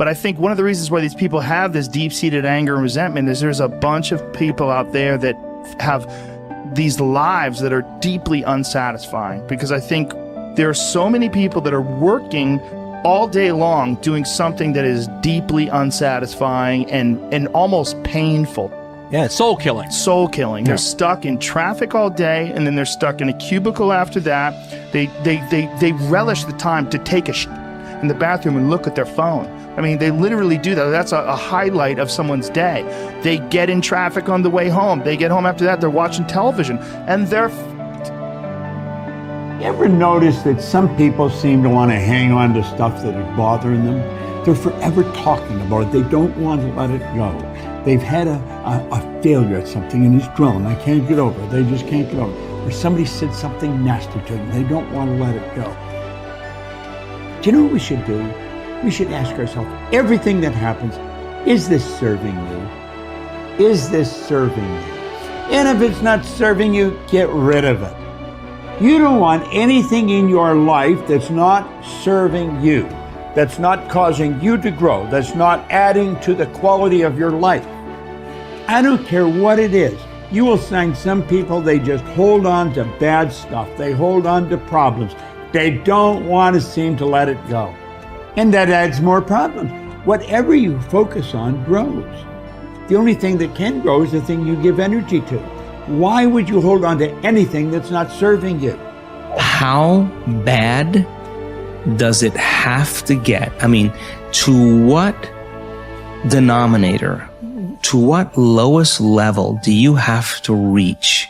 But I think one of the reasons why these people have this deep-seated anger and resentment is there's a bunch of people out there that have these lives that are deeply unsatisfying, because I think there are so many people that are working all day long doing something that is deeply unsatisfying and almost painful. Yeah, it's soul killing. Soul killing. Yeah. They're stuck in traffic all day, and then they're stuck in a cubicle after that. They relish the time to take a in the bathroom and look at their phone. I mean, they literally do that. That's a highlight of someone's day. They get in traffic on the way home. They get home after that, they're watching television, and they're... You ever notice that some people seem to want to hang on to stuff that is bothering them? They're forever talking about it. They don't want to let it go. They've had a failure at something and it's grown. They can't get over it. They just can't get over it. Or somebody said something nasty to them. They don't want to let it go. Do you know what we should do? We should ask ourselves, everything that happens, is this serving you? Is this serving you? And if it's not serving you, get rid of it. You don't want anything in your life that's not serving you, that's not causing you to grow, that's not adding to the quality of your life. I don't care what it is. You will find some people, they just hold on to bad stuff. They hold on to problems. They don't want to seem to let it go. And that adds more problems. Whatever you focus on grows. The only thing that can grow is the thing you give energy to. Why would you hold on to anything that's not serving you? How bad does it have to get? I mean, to what denominator, to what lowest level do you have to reach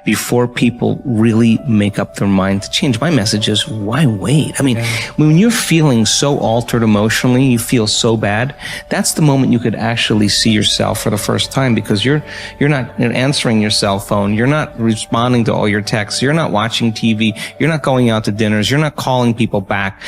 before people really make up their mind to change? My message is, why wait? I mean, when you're feeling so altered emotionally, you feel so bad, that's the moment you could actually see yourself for the first time, because you're not answering your cell phone, you're not responding to all your texts, you're not watching TV, you're not going out to dinners, you're not calling people back.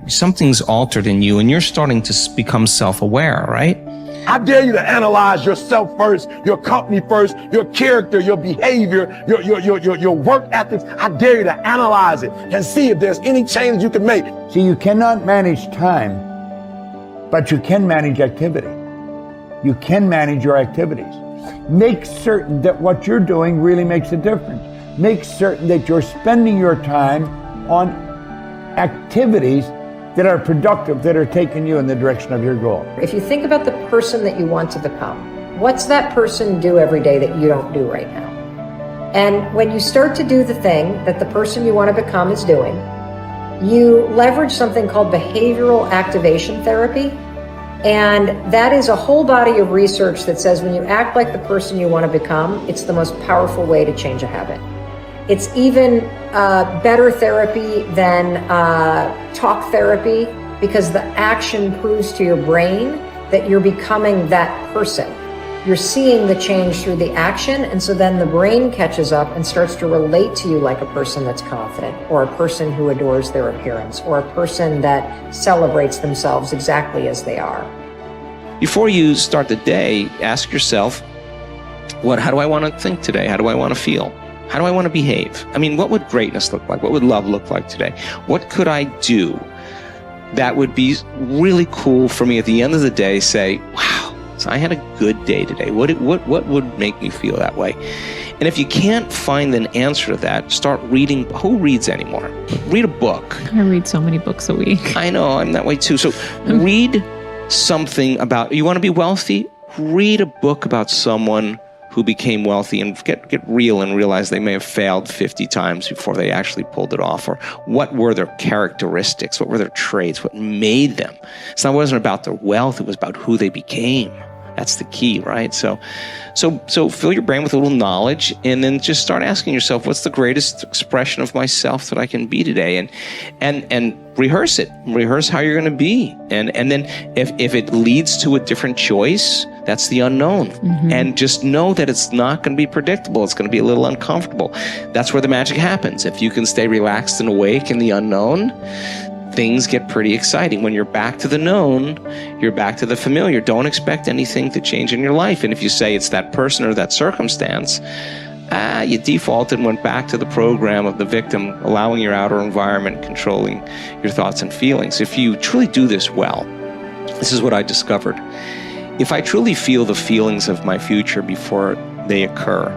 Something's altered in you and you're starting to become self-aware, right? I dare you to analyze yourself first, your company first, your character, your behavior, your work ethics. I dare you to analyze it and see if there's any change you can make. See, you cannot manage time, but you can manage activity. You can manage your activities. Make certain that what you're doing really makes a difference. Make certain that you're spending your time on activities that are productive, that are taking you in the direction of your goal. If you think about the person that you want to become, what's that person do every day that you don't do right now? And when you start to do the thing that the person you want to become is doing, you leverage something called behavioral activation therapy. And that is a whole body of research that says when you act like the person you want to become, it's the most powerful way to change a habit. It's even better therapy than talk therapy, because the action proves to your brain that you're becoming that person. You're seeing the change through the action, and so then the brain catches up and starts to relate to you like a person that's confident, or a person who adores their appearance, or a person that celebrates themselves exactly as they are. Before you start the day, ask yourself, how do I want to think today? How do I want to feel? How do I want to behave? I mean, what would greatness look like? What would love look like today? What could I do that would be really cool for me at the end of the day? Say, wow, so I had a good day today. What would make me feel that way? And if you can't find an answer to that, start reading. Who reads anymore? Read a book. I read so many books a week. I know, I'm that way too. So read something about, you want to be wealthy? Read a book about someone who became wealthy, and get real and realize they may have failed 50 times before they actually pulled it off. Or what were their characteristics? What were their traits? What made them? So it wasn't about their wealth, it was about who they became. That's the key, right? So fill your brain with a little knowledge, and then just start asking yourself, what's the greatest expression of myself that I can be today? And rehearse it. Rehearse how you're going to be. And then if it leads to a different choice, that's the unknown. Mm-hmm. And just know that it's not going to be predictable. It's going to be a little uncomfortable. That's where the magic happens. If you can stay relaxed and awake in the unknown, things get pretty exciting. When you're back to the known, you're back to the familiar. Don't expect anything to change in your life. And if you say it's that person or that circumstance, you defaulted and went back to the program of the victim, allowing your outer environment controlling your thoughts and feelings. If you truly do this well, This is what I discovered. If I truly feel the feelings of my future before they occur,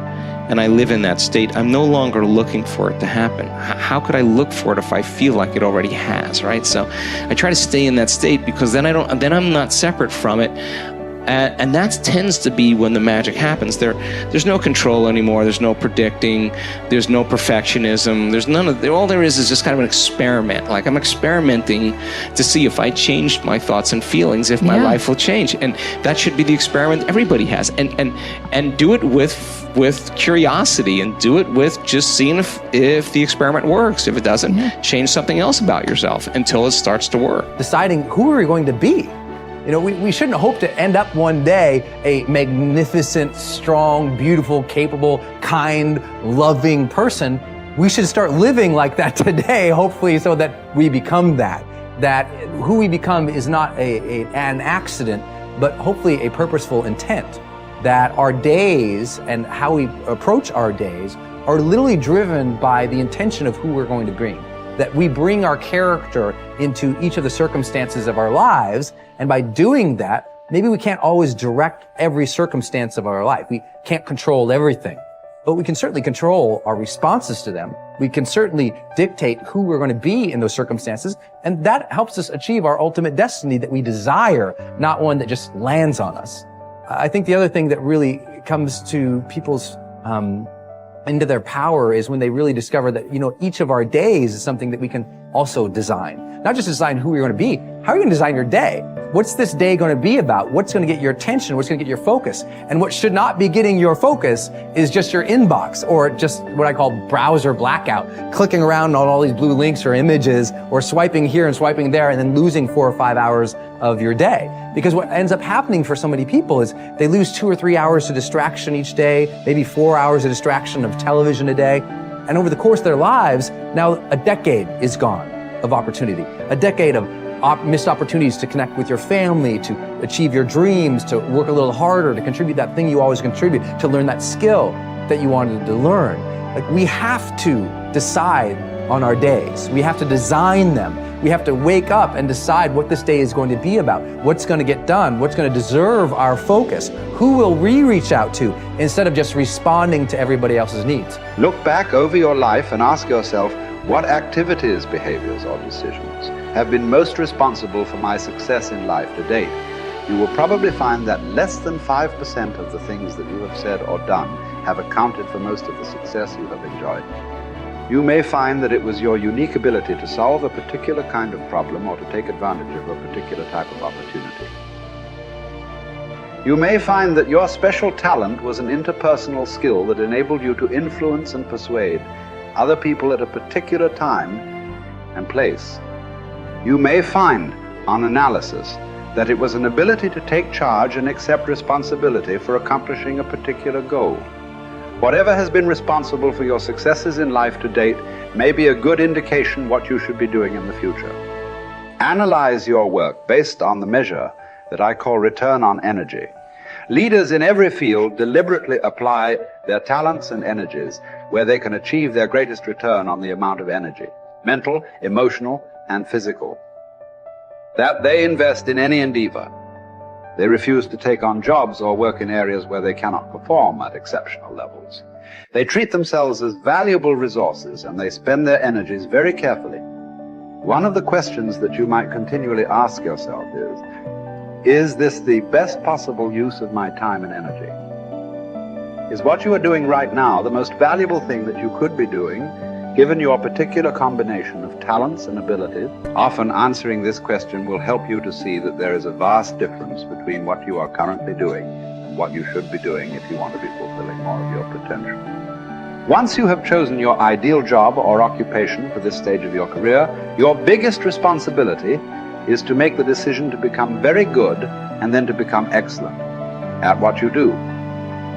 and I live in that state, I'm no longer looking for it to happen. How could I look for it if I feel like it already has, right? So I try to stay in that state, because then I'm not separate from it. And that tends to be when the magic happens. There's no control anymore. There's no predicting. There's no perfectionism. There's none of. All there is just kind of an experiment. Like, I'm experimenting to see if I changed my thoughts and feelings, if my life will change. And that should be the experiment everybody has. And do it with curiosity, and do it with just seeing if the experiment works. If it doesn't, change something else about yourself until it starts to work. Deciding who are we going to be. You know, we shouldn't hope to end up one day a magnificent, strong, beautiful, capable, kind, loving person. We should start living like that today, hopefully, so that we become that. That who we become is not an accident, but hopefully a purposeful intent. That our days and how we approach our days are literally driven by the intention of who we're going to bring. That we bring our character into each of the circumstances of our lives, and by doing that, maybe we can't always direct every circumstance of our life. We can't control everything, but we can certainly control our responses to them. We can certainly dictate who we're going to be in those circumstances, and that helps us achieve our ultimate destiny that we desire, not one that just lands on us. I think the other thing that really comes to people's into their power is when they really discover that, you know, each of our days is something that we can also design. Not just design who you're going to be. How are you going to design your day? What's this day going to be about? What's going to get your attention? What's going to get your focus? And what should not be getting your focus is just your inbox, or just what I call browser blackout, clicking around on all these blue links or images, or swiping here and swiping there, and then losing 4 or 5 hours of your day. Because what ends up happening for so many people is they lose 2 or 3 hours to distraction each day, maybe 4 hours of distraction of television a day. And over the course of their lives, now a decade is gone of opportunity, a decade of missed opportunities to connect with your family, to achieve your dreams, to work a little harder, to contribute that thing you always contribute, to learn that skill that you wanted to learn. Like, we have to decide on our days. We have to design them. We have to wake up and decide what this day is going to be about, what's going to get done, what's going to deserve our focus, who will we reach out to, instead of just responding to everybody else's needs. Look back over your life and ask yourself, what activities, behaviors, or decisions have been most responsible for my success in life to date? You will probably find that less than 5% of the things that you have said or done have accounted for most of the success you have enjoyed. You may find that it was your unique ability to solve a particular kind of problem or to take advantage of a particular type of opportunity. You may find that your special talent was an interpersonal skill that enabled you to influence and persuade other people at a particular time and place. You may find, on analysis, that it was an ability to take charge and accept responsibility for accomplishing a particular goal. Whatever has been responsible for your successes in life to date may be a good indication what you should be doing in the future. Analyze your work based on the measure that I call return on energy. Leaders in every field deliberately apply their talents and energies where they can achieve their greatest return on the amount of energy, mental, emotional, and physical, that they invest in any endeavor. They refuse to take on jobs or work in areas where they cannot perform at exceptional levels. They treat themselves as valuable resources, and they spend their energies very carefully. One of the questions that you might continually ask yourself is this the best possible use of my time and energy? Is what you are doing right now the most valuable thing that you could be doing, given your particular combination of talents and abilities? Often answering this question will help you to see that there is a vast difference between what you are currently doing and what you should be doing if you want to be fulfilling more of your potential. Once you have chosen your ideal job or occupation for this stage of your career, your biggest responsibility is to make the decision to become very good and then to become excellent at what you do.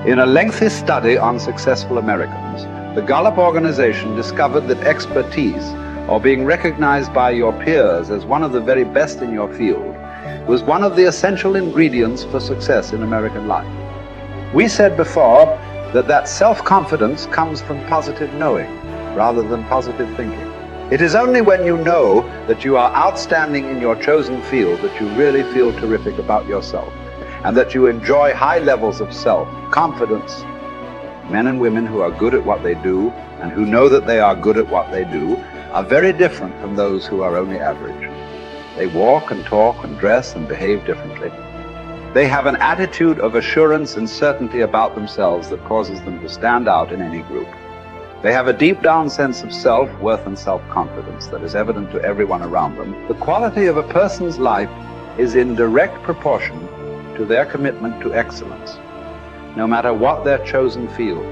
In a lengthy study on successful Americans, the Gallup organization discovered that expertise, or being recognized by your peers as one of the very best in your field, was one of the essential ingredients for success in American life. We said before that self-confidence comes from positive knowing rather than positive thinking. It is only when you know that you are outstanding in your chosen field that you really feel terrific about yourself, and that you enjoy high levels of self-confidence. Men and women who are good at what they do and who know that they are good at what they do are very different from those who are only average. They walk and talk and dress and behave differently. They have an attitude of assurance and certainty about themselves that causes them to stand out in any group. They have a deep down sense of self-worth and self-confidence that is evident to everyone around them. The quality of a person's life is in direct proportion to their commitment to excellence, no matter what their chosen field.